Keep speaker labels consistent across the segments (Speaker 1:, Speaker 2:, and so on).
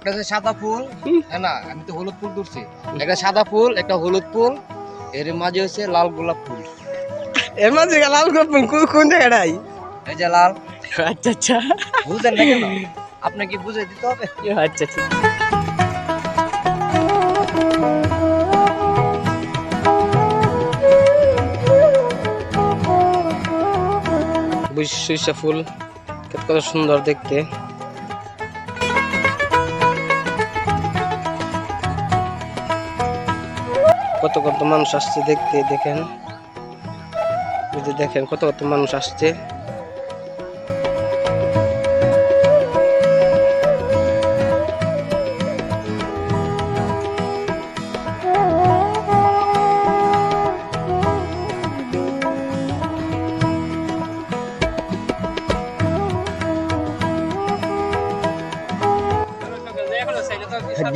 Speaker 1: একটা যে সাদা ফুল, না আমি তো হলুদ ফুল তুলছি। একটা সাদা ফুল, একটা হলুদ ফুল, এর মাঝে হচ্ছে লাল গোলাপ ফুল।
Speaker 2: এর মাঝে লাল গোলাপ ফুল কোন জায়গাটাই?
Speaker 1: এই যে লাল।
Speaker 2: আচ্ছা আচ্ছা
Speaker 1: বুঝলেন না কেন? আপনাকে কি বুঝে দিতে হবে?
Speaker 2: আচ্ছা ঠিক। সরিষা ফুল কত সুন্দর দেখতে। কত কত মানুষ আসছে দেখতে, দেখেন দেখেন কত কত মানুষ আসছে।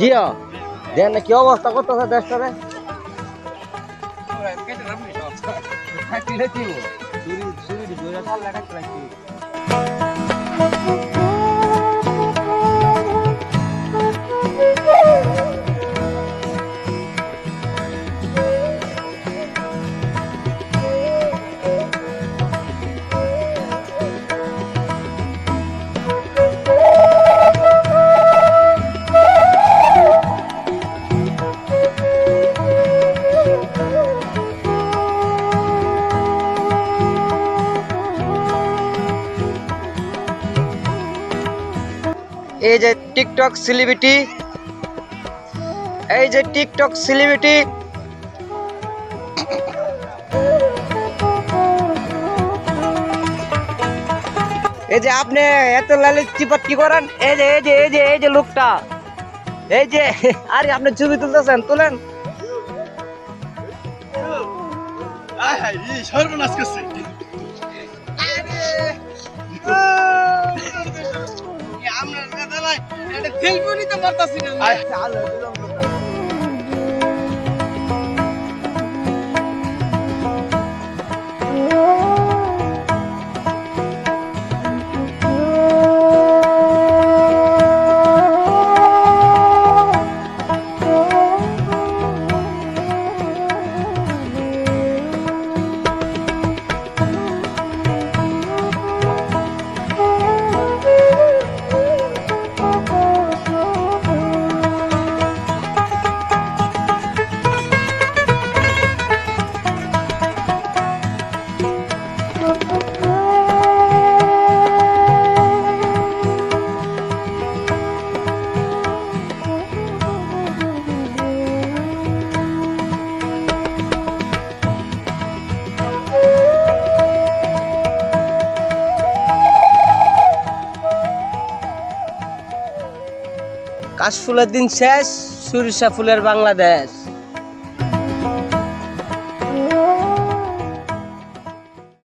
Speaker 1: জিয়া দেন কি অবস্থা করতেছে দেশটারে। এই যে টিকটক সেলিব্রিটি, এই যে টিকটক সেলিব্রিটি, এই যে আপনি এত লালি চিপাট কি করেন? এই যে এই যে এই যে এই যে লোকটা, এই যে আরে আপনি ছবি তুলতেছেন, তুলেন।
Speaker 3: সর্বনাশ করছে।
Speaker 2: কাশফুলের দিন শেষ, সরিষা ফুলের বাংলাদেশ।